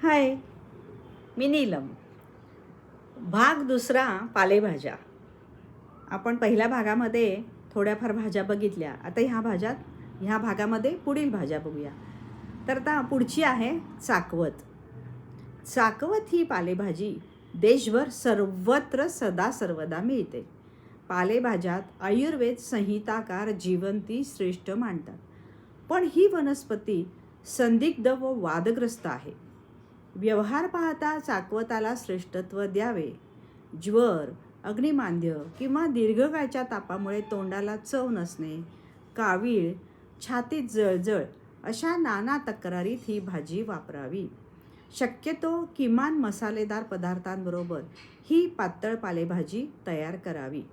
हाय, मी नीलम. भाग दुसरा, पालेभाज्या. आपण पहिल्या भागामध्ये थोड्याफार भाज्या बघितल्या. आता ह्या भागामध्ये पुढील भाज्या बघूया. तर आता पुढची आहे चाकवत. चाकवत ही पालेभाजी देशभर सर्वत्र सदा सर्वदा मिळते. पालेभाज्यात आयुर्वेद संहिताकार जीवनती श्रेष्ठ मानतात. पण ही वनस्पती संदिग्ध व वादग्रस्त आहे. व्यवहार पाहता चाकवताला श्रेष्ठत्व द्यावे. ज्वर, अग्निमांद्य किंवा दीर्घकाळच्या तापामुळे तोंडाला चव नसणे, कावीळ, छातीत जळजळ अशा नाना तक्रारीत ही भाजी वापरावी. शक्यतो किमान मसालेदार पदार्थांबरोबर ही पातळ पालेभाजी तयार करावी.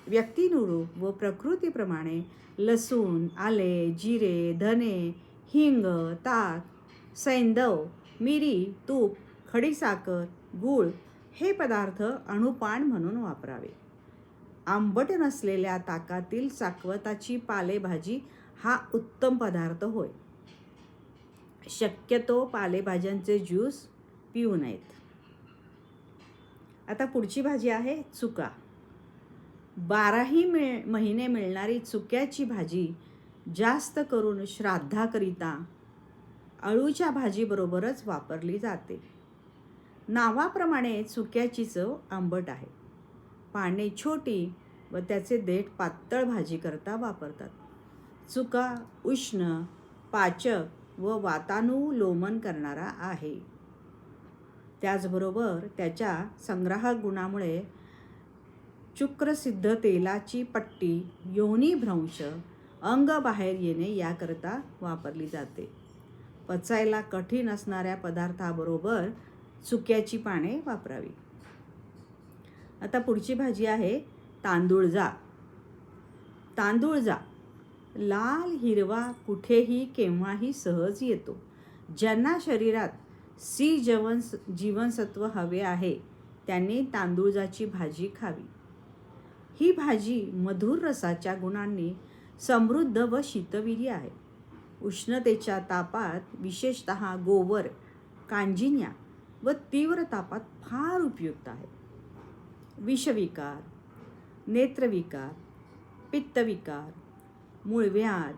व्यक्तीनुरूप व प्रकृतीप्रमाणे लसूण, आले, जिरे, धने, हिंग, ताक, सैंधव, मिरी, तूप, खडीसाखर, गूळ हे पदार्थ अणुपान म्हणून वापरावे. आंबट नसलेल्या ताकातील चाकवताची पालेभाजी हा उत्तम पदार्थ होय. शक्यतो पालेभाज्यांचे ज्यूस पिऊ नयेत. आता पुढची भाजी आहे चुका. 12ही महिने मिळणारी चुक्याची भाजी जास्त करून श्राद्धाकरिता अळूच्या भाजीबरोबरच वापरली जाते. नावाप्रमाणे चुक्याची चव आंबट आहे. पाने छोटी व त्याचे देठ पातळ भाजी करता वापरतात. चुका उष्ण, पाचक व वातानुलोमन करणारा आहे. त्याचबरोबर त्याच्या संग्राहक गुणामुळे शुक्रसिद्ध तेलाची पट्टी, योनिभ्रंश, अंग बाहेर येणे याकरता वापरली जाते. पचायला कठीण असणाऱ्या पदार्थाबरोबर चुक्याची पाने वापरावी. आता पुढची भाजी आहे तांदूळजा. तांदूळजा लाल हिरवा कुठेही केव्हाही सहज येतो. ज्यांना शरीरात सी जीवनसत्व हवे आहे त्यांनी तांदूळजाची भाजी खावी. ही भाजी मधुर रसाच्या गुणांनी समृद्ध व शीतवीर्य आहे. उष्णतेच्या तापात विशेषतः गोवर, कांजिण्या व तीव्र तापात फार उपयुक्त आहे. विषविकार, नेत्रविकार, पित्तविकार, मूळव्याध,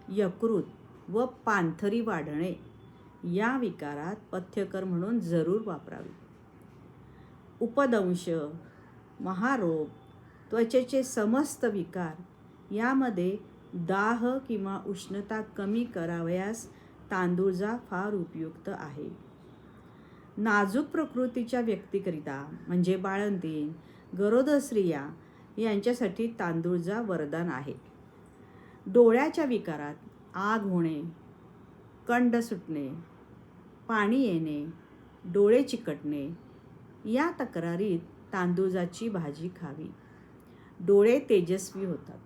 यकृत व पांथरी वाढणे या विकारात पथ्यकर म्हणून जरूर वापरावी. उपदंश, महारोग, त्वचेचे समस्त विकार यामध्ये दाह किंवा उष्णता कमी करावयास तांदूळजा फार उपयुक्त आहे. नाजूक प्रकृतीच्या व्यक्तीकरिता म्हणजे बाळंतीण, गरोदर स्त्रिया यांच्यासाठी तांदूळजा वरदान आहे. डोळ्याच्या विकारात आग होणे, कंड सुटणे, पाणी येणे, डोळे चिकटणे या तक्रारीत तांदूळजाची भाजी खावी. डोळे तेजस्वी होतात.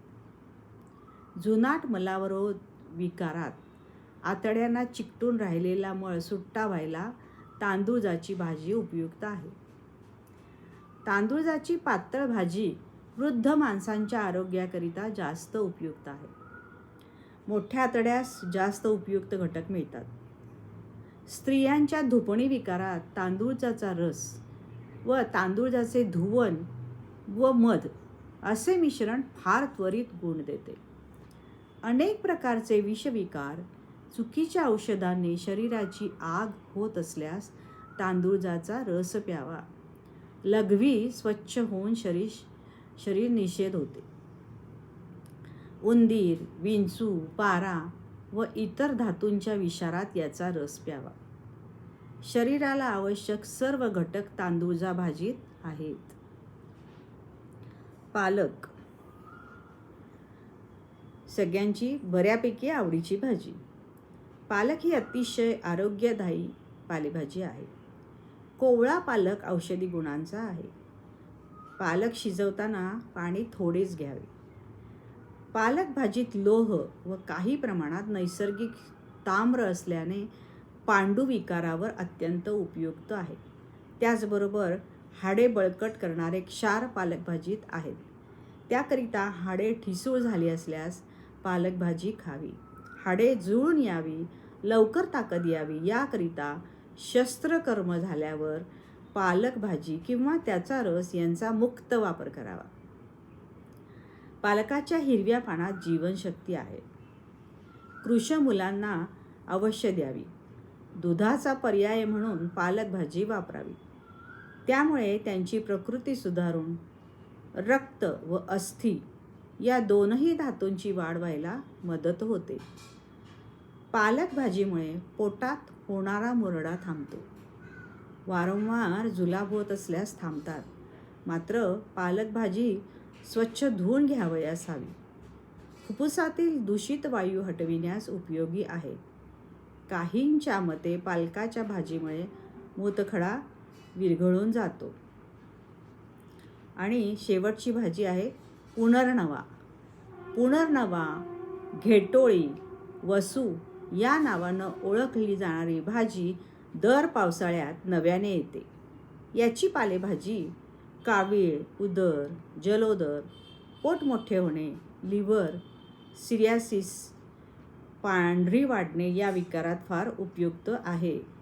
जुनाट मलावरोध विकारात आतड्यांना चिकटून राहिलेला मळ सुट्टा व्हायला तांदूळजाची भाजी उपयुक्त आहे. तांदूळजाची पातळ भाजी वृद्ध माणसांच्या आरोग्याकरिता जास्त उपयुक्त आहे. मोठ्या आतड्यास जास्त उपयुक्त घटक मिळतात. स्त्रियांच्या धुपणी विकारात तांदूळजाचा रस व तांदूळजाचे धुवन व मध असे मिश्रण फार त्वरित गुण देते. अनेक प्रकारचे विषविकार चुकीच्या औषधांनी शरीराची आग होत असल्यास तांदूळजाचा रस प्यावा. लघवी स्वच्छ होऊन शरीर निषेध होते. उंदीर, विंचू, पारा व इतर धातूंच्या विषारात याचा रस प्यावा. शरीराला आवश्यक सर्व घटक तांदूळजा भाजीत आहेत. पालक सगळ्यांची बऱ्यापैकी आवडीची भाजी. पालक ही अतिशय आरोग्यदायी पालेभाजी आहे. कोवळा पालक औषधी गुणांचा आहे. पालक शिजवताना पाणी थोडेच घ्यावे. पालक भाजीत लोह व काही प्रमाणात नैसर्गिक ताम्र असल्याने पांडू विकारावर अत्यंत उपयुक्त आहे. त्याचबरोबर हाडे बळकट करणारे क्षार पालक भाजीत आहेत. त्याकरिता हाडे ठिसूळ झाली असल्यास पालक भाजी खावी. हाडे जुळून यावी, लवकर ताकद यावी याकरिता शस्त्रकर्म झाल्यावर पालक भाजी किंवा त्याचा रस यांचा मुक्त वापर करावा. पालकाच्या हिरव्या पानात जीवनशक्ती आहे. कृश मुलांना अवश्य द्यावी. दुधाचा पर्याय म्हणून पालक भाजी वापरावी. त्यामुळे त्यांची प्रकृती सुधारून रक्त व अस्थी या दोनही धातूंची वाढ व्हायला मदत होते. पालक भाजीमुळे पोटात होणारा मुरडा थांबतो. वारंवार जुलाब होत असल्यास थांबतात. मात्र पालक भाजी स्वच्छ धुवून घ्यावयास हवी. फुफ्फुसातील दूषित वायू हटविण्यास उपयोगी आहे. काहींच्या मते पालकाच्या भाजीमुळे मूतखडा विरघळून जातो. आणि शेवटची भाजी आहे पुनर्नवा. पुनर्नवा, घेटोळी, वसू या नावानं ओळखली जाणारी भाजी दर पावसाळ्यात नव्याने येते. याची पालेभाजी कावीळ, उदर, जलोदर, पोट मोठे होणे, लिव्हर, सिरियासिस, पांढरी वाढणे या विकारात फार उपयुक्त आहे.